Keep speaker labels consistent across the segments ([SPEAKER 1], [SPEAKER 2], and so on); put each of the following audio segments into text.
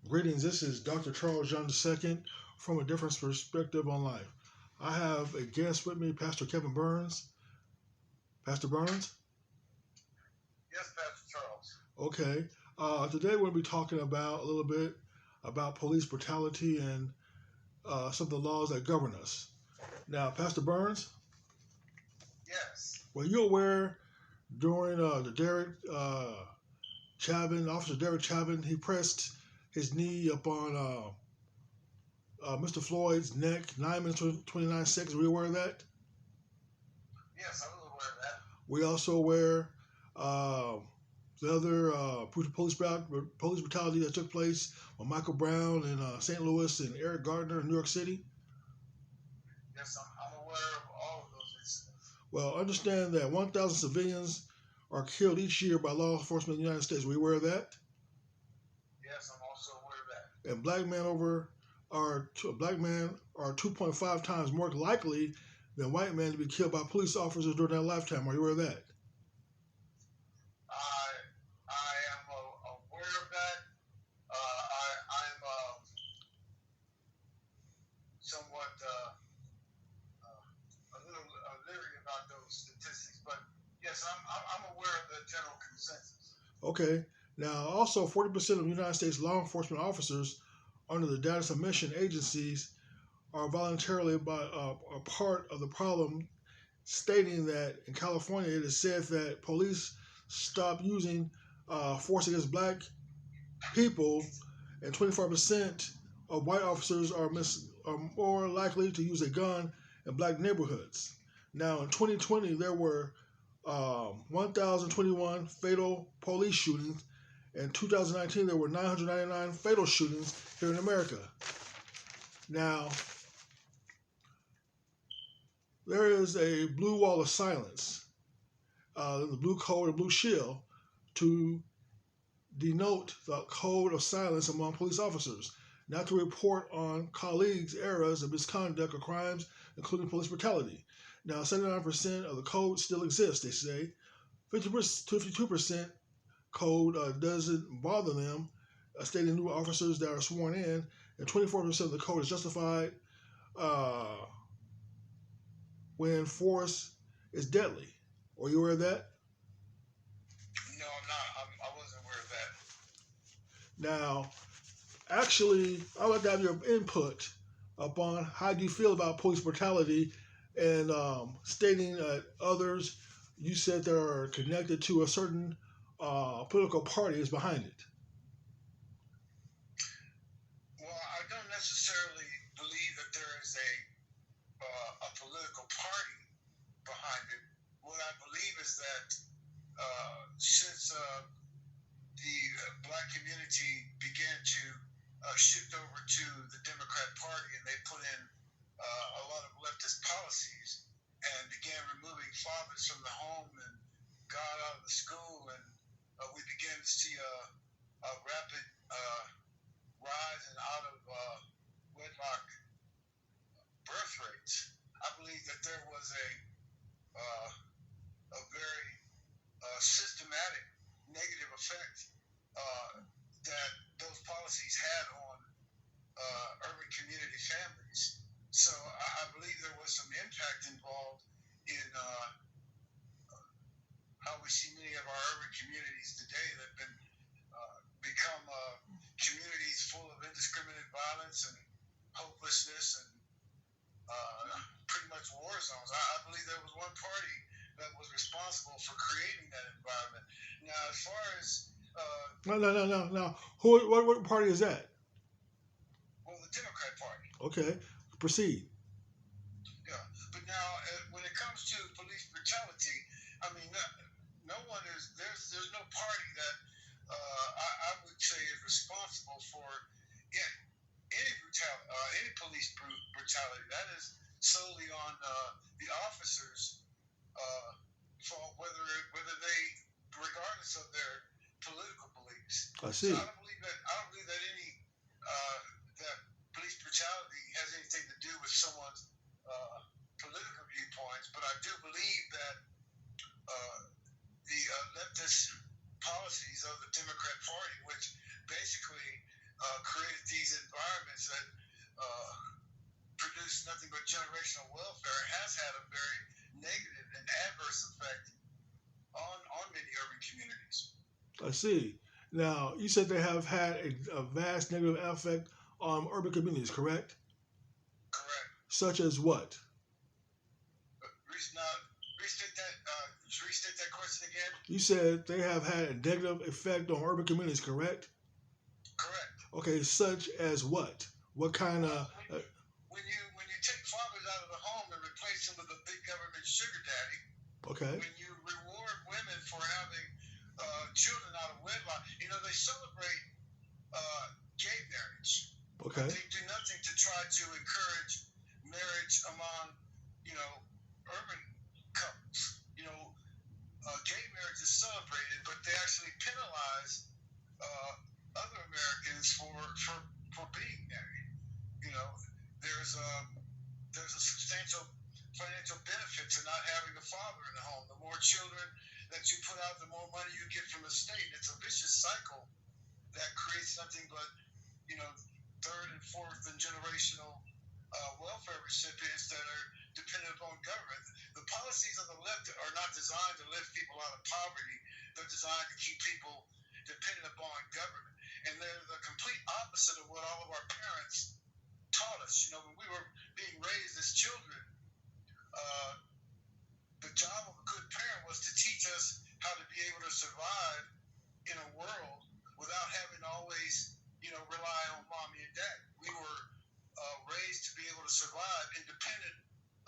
[SPEAKER 1] Greetings, this is Dr. Charles John II from a different perspective on life. I have a guest with me, Pastor Kevin Burns. Pastor Burns?
[SPEAKER 2] Yes, Pastor Charles.
[SPEAKER 1] Okay. Today we're going to be talking about a little bit about police brutality and some of the laws that govern us. Now, Pastor Burns,
[SPEAKER 2] Yes.
[SPEAKER 1] were you aware during the Derek Chauvin, Officer Derek Chauvin, he pressed his knee upon Mr. Floyd's neck, 9 minutes 29 seconds. Were you aware of that?
[SPEAKER 2] Yes, I was aware of that.
[SPEAKER 1] We also aware the other police brutality that took place on Michael Brown in St. Louis and Eric Gardner in New York City.
[SPEAKER 2] Yes, I'm aware of all of those incidents.
[SPEAKER 1] Well, understand that 1,000 civilians are killed each year by law enforcement in the United States. Were you aware of that?
[SPEAKER 2] Yes, I'm also aware of that.
[SPEAKER 1] And black men are 2.5 times more likely than white men to be killed by police officers during their lifetime. Are you aware of that?
[SPEAKER 2] I am aware of that. I am somewhat a little leery about those statistics, but yes, I'm aware of the general consensus.
[SPEAKER 1] Okay. Now, also, 40% of United States law enforcement officers under the data submission agencies are voluntarily a part of the problem, stating that in California it is said that police stopped using force against black people, and 25% of white officers are more likely to use a gun in black neighborhoods. Now, in 2020, there were 1,021 fatal police shootings. In 2019, there were 999 fatal shootings here in America. Now, there is a blue wall of silence, the blue code and blue shield, to denote the code of silence among police officers, not to report on colleagues' errors of misconduct or crimes, including police brutality. Now, 79% of the code still exists, they say. 52% code doesn't bother them, stating new officers that are sworn in, and 24% of the code is justified when force is deadly. Are you aware of that?
[SPEAKER 2] No, I'm not. I wasn't aware of that.
[SPEAKER 1] Now, actually, I'd like to have your input upon how do you feel about police brutality and stating that others you said that are connected to a certain political party is behind it.
[SPEAKER 2] Well, I don't necessarily believe that there is a political party behind it. What I believe is that since the black community began to shift over to the Democrat Party and they put in a lot of leftist policies and began removing fathers from the home and God out of the school, and we began to see a rapid rise in out of wedlock birth rates. I believe that there was a very systematic negative effect that those policies had on urban community families. So I believe there was some impact involved in how we see many of our urban communities today that have been become communities full of indiscriminate violence and hopelessness and pretty much war zones. I believe there was one party that was responsible for creating that environment. Now, as far as
[SPEAKER 1] No. What party is that?
[SPEAKER 2] well, the Democrat Party.
[SPEAKER 1] Okay, proceed.
[SPEAKER 2] Yeah, but now when it comes to police brutality, I mean, no one is there's no party that I would say is responsible for any brutality, any police brutality. That is solely on the officers' fault, whether they, regardless of their political beliefs.
[SPEAKER 1] I see.
[SPEAKER 2] So I don't believe that any that police brutality has anything to do with someone's political viewpoints, but I do believe that the leftist policies of the Democrat Party, which basically created these environments that produce nothing but generational welfare, has had a very negative and adverse effect on many urban communities.
[SPEAKER 1] I see. Now, you said they have had a vast negative effect on urban communities, correct?
[SPEAKER 2] Correct.
[SPEAKER 1] Such as what?
[SPEAKER 2] Now, restate that question again.
[SPEAKER 1] You said they have had a negative effect on urban communities, correct?
[SPEAKER 2] Correct.
[SPEAKER 1] Okay, such as what? What kind of?
[SPEAKER 2] When you take fathers out of the home and replace them with a big government sugar daddy.
[SPEAKER 1] Okay.
[SPEAKER 2] When you reward women for having children out of wedlock, they celebrate gay marriage.
[SPEAKER 1] Okay.
[SPEAKER 2] But they do nothing to try to encourage marriage among urban couples. Gay marriage is celebrated, but they actually penalize other Americans for being married. There's a substantial financial benefit to not having a father in the home. The more children that you put out, the more money you get from the state. It's a vicious cycle that creates nothing but third and fourth and generational welfare recipients that are dependent upon government. The policies of the left are not designed to lift people out of poverty. They're designed to keep people dependent upon government. And they're the complete opposite of what all of our parents taught us. When we were being raised as children, the job of a good parent was to teach us how to be able to survive in a world without having to always, rely on mommy and dad. We were raised to be able to survive independent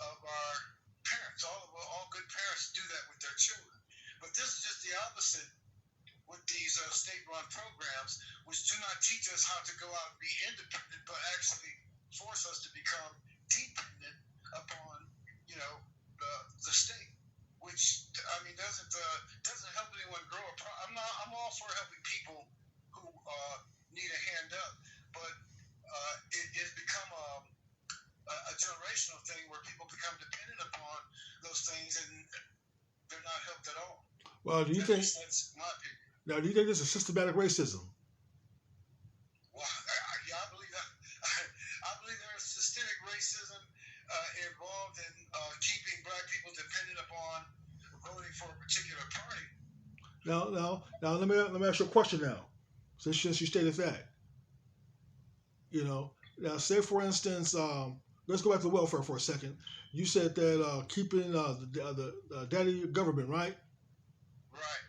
[SPEAKER 2] of our parents. All good parents do that with their children. But this is just the opposite with these state-run programs, which do not teach us how to go out and be independent, but actually force us to become dependent upon, the state, which doesn't help anyone grow. I'm all for helping people who need a hand up, but it has become a generational thing where people become dependent upon those things, and they're not helped at all.
[SPEAKER 1] Well, do you think?
[SPEAKER 2] That's my opinion.
[SPEAKER 1] Now, do you think this is systematic racism?
[SPEAKER 2] Well, I believe that. I believe there's systemic racism involved in keeping black people dependent upon voting for a particular party.
[SPEAKER 1] Now, let me ask you a question now. Since you stated that, now say for instance, let's go back to welfare for a second. You said that keeping the daddy government, right?
[SPEAKER 2] Right.